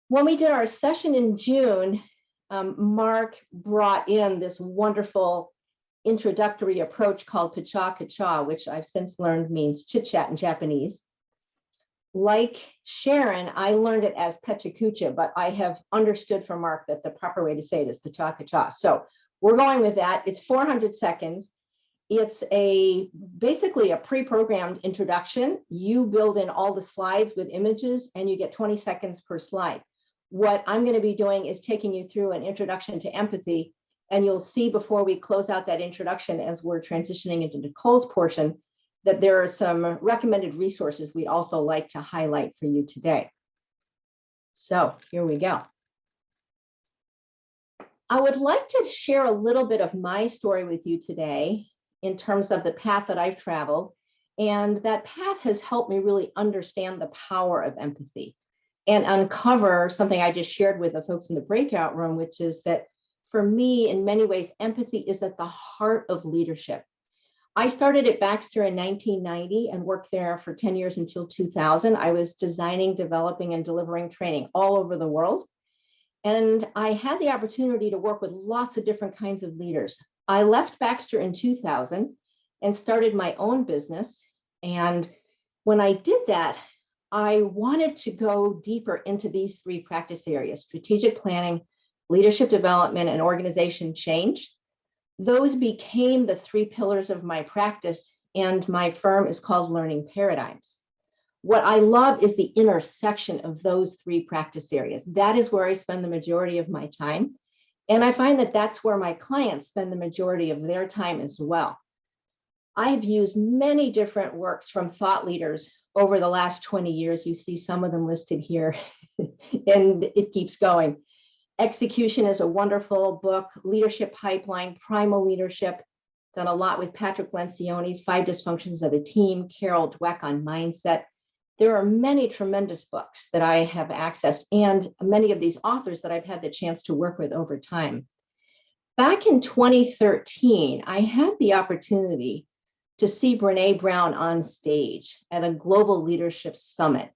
When we did our session in June, Mark brought in this wonderful introductory approach called Pecha Kucha, which I've since learned means chit chat in Japanese. Like Sharon, I learned it as Pecha Kucha, but I have understood from Mark that the proper way to say it is Pecha Kucha. So we're going with that. It's 400 seconds. It's basically a pre-programmed introduction. You build in all the slides with images and you get 20 seconds per slide. What I'm going to be doing is taking you through an introduction to empathy, and you'll see before we close out that introduction, as we're transitioning into Nicole's portion, that there are some recommended resources we'd also like to highlight for you today. So here we go. I would like to share a little bit of my story with you today in terms of the path that I've traveled. And that path has helped me really understand the power of empathy and uncover something I just shared with the folks in the breakout room, which is that for me, in many ways, empathy is at the heart of leadership. I started at Baxter in 1990 and worked there for 10 years until 2000. I was designing, developing, and delivering training all over the world. And I had the opportunity to work with lots of different kinds of leaders. I left Baxter in 2000 and started my own business. And when I did that, I wanted to go deeper into these three practice areas: strategic planning, leadership development, and organization change. Those became the three pillars of my practice, and my firm is called Learning Paradigms. What I love is the intersection of those three practice areas. That is where I spend the majority of my time. And I find that that's where my clients spend the majority of their time as well. I have used many different works from thought leaders over the last 20 years. You see some of them listed here, and it keeps going. Execution is a wonderful book. Leadership Pipeline, Primal Leadership. Done a lot with Patrick Lencioni's 5 Dysfunctions of a Team, Carol Dweck on Mindset. There are many tremendous books that I have accessed, and many of these authors that I've had the chance to work with over time. Back in 2013, I had the opportunity to see Brené Brown on stage at a global leadership summit.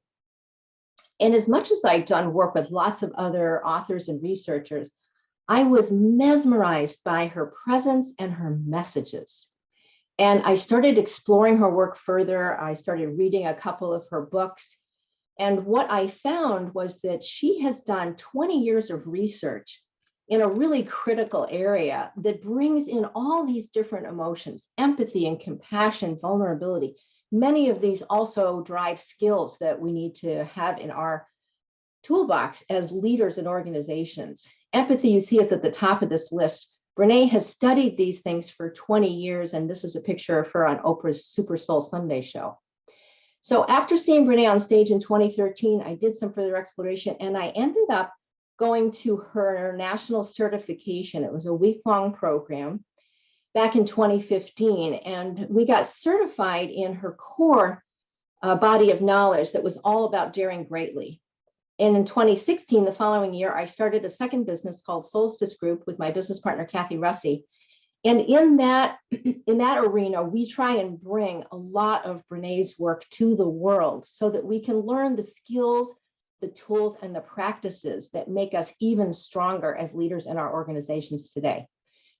And as much as I'd done work with lots of other authors and researchers, I was mesmerized by her presence and her messages. And I started exploring her work further. I started reading a couple of her books. And what I found was that she has done 20 years of research in a really critical area that brings in all these different emotions: empathy and compassion, vulnerability. Many of these also drive skills that we need to have in our toolbox as leaders in organizations. Empathy, you see, is at the top of this list. Brené has studied these things for 20 years, and this is a picture of her on Oprah's Super Soul Sunday show. So after seeing Brené on stage in 2013, I did some further exploration, and I ended up going to her national certification. It was a week-long program back in 2015, and we got certified in her core body of knowledge that was all about daring greatly. And in 2016, the following year, I started a second business called Solstice Group with my business partner, Cathy Ach. And in that arena, we try and bring a lot of Brené's work to the world so that we can learn the skills, the tools, and the practices that make us even stronger as leaders in our organizations today.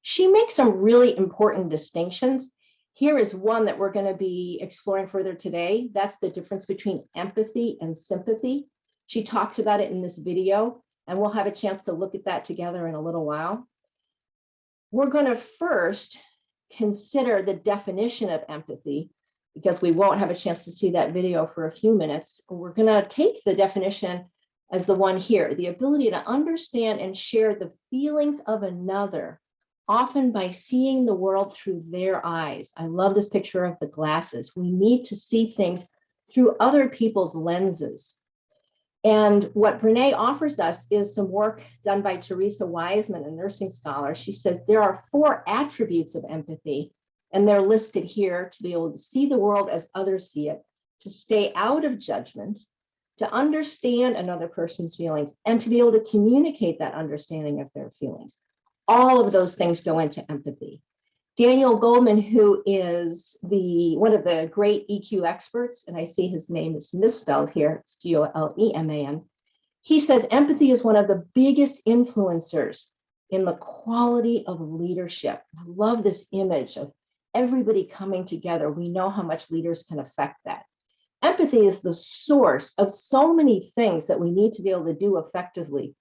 She makes some really important distinctions. Here is one that we're going to be exploring further today. That's the difference between empathy and sympathy. She talks about it in this video, and we'll have a chance to look at that together in a little while. We're going to first consider the definition of empathy, because we won't have a chance to see that video for a few minutes. We're going to take the definition as the one here: the ability to understand and share the feelings of another, often by seeing the world through their eyes. I love this picture of the glasses. We need to see things through other people's lenses. And what Brené offers us is some work done by Teresa Wiseman, a nursing scholar. She says there are 4 attributes of empathy, and they're listed here: to be able to see the world as others see it, to stay out of judgment, to understand another person's feelings, and to be able to communicate that understanding of their feelings. All of those things go into empathy. Daniel Goleman, who is one of the great EQ experts, and I see his name is misspelled here, it's Goleman. He says empathy is one of the biggest influencers in the quality of leadership. I love this image of everybody coming together. We know how much leaders can affect that. Empathy is the source of so many things that we need to be able to do effectively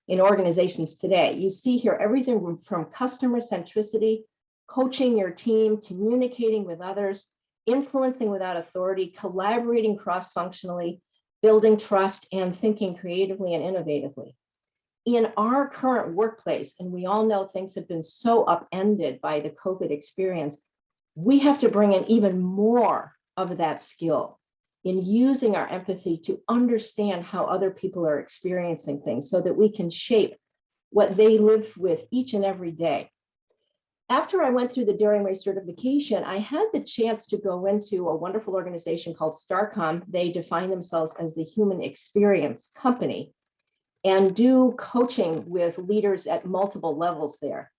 in organizations today. You see here everything from customer centricity, coaching your team, communicating with others, influencing without authority, collaborating cross-functionally, building trust, and thinking creatively and innovatively. In our current workplace, and we all know things have been so upended by the COVID experience, we have to bring in even more of that skill in using our empathy to understand how other people are experiencing things so that we can shape what they live with each and every day. After I went through the Daring Way certification, I had the chance to go into a wonderful organization called Starcom. They define themselves as the Human Experience Company and do coaching with leaders at multiple levels there.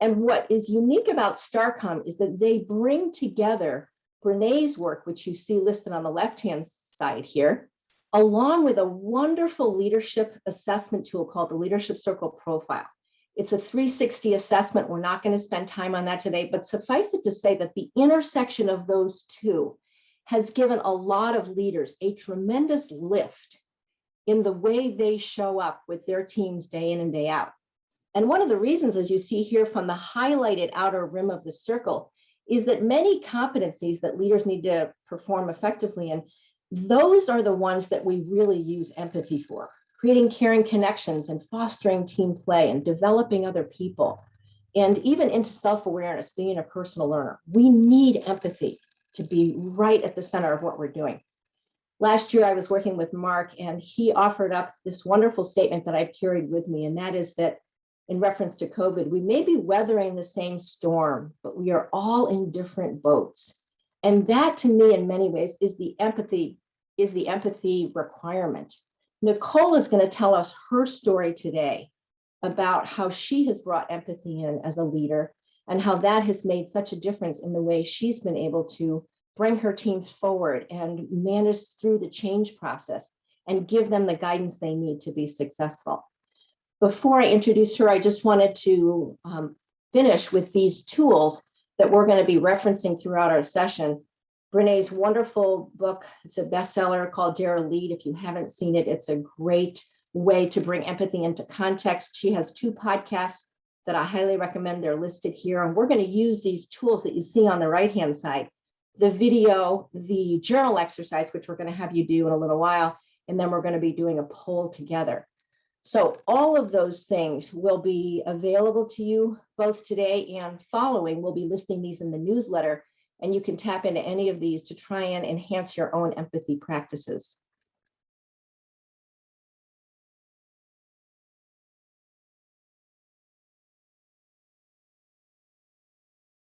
And what is unique about Starcom is that they bring together Brené's work, which you see listed on the left-hand side here, along with a wonderful leadership assessment tool called the Leadership Circle Profile. It's a 360 assessment. We're not going to spend time on that today, but suffice it to say that the intersection of those two has given a lot of leaders a tremendous lift in the way they show up with their teams day in and day out. And one of the reasons, as you see here from the highlighted outer rim of the circle, is that many competencies that leaders need to perform effectively in, those are the ones that we really use empathy for. Creating caring connections and fostering team play and developing other people, and even into self-awareness, being a personal learner. We need empathy to be right at the center of what we're doing. Last year, I was working with Mark, and he offered up this wonderful statement that I've carried with me, and that is that in reference to COVID, we may be weathering the same storm, but we are all in different boats. And that, to me, in many ways, is the empathy requirement. Nicole is going to tell us her story today about how she has brought empathy in as a leader and how that has made such a difference in the way she's been able to bring her teams forward and manage through the change process and give them the guidance they need to be successful. Before I introduce her, I just wanted to finish with these tools that we're going to be referencing throughout our session. Brené's wonderful book, it's a bestseller called Dare to Lead. If you haven't seen it, it's a great way to bring empathy into context. She has 2 podcasts that I highly recommend. They're listed here. And we're going to use these tools that you see on the right-hand side, the video, the journal exercise, which we're going to have you do in a little while, and then we're going to be doing a poll together. So all of those things will be available to you both today and following. We'll be listing these in the newsletter, and you can tap into any of these to try and enhance your own empathy practices.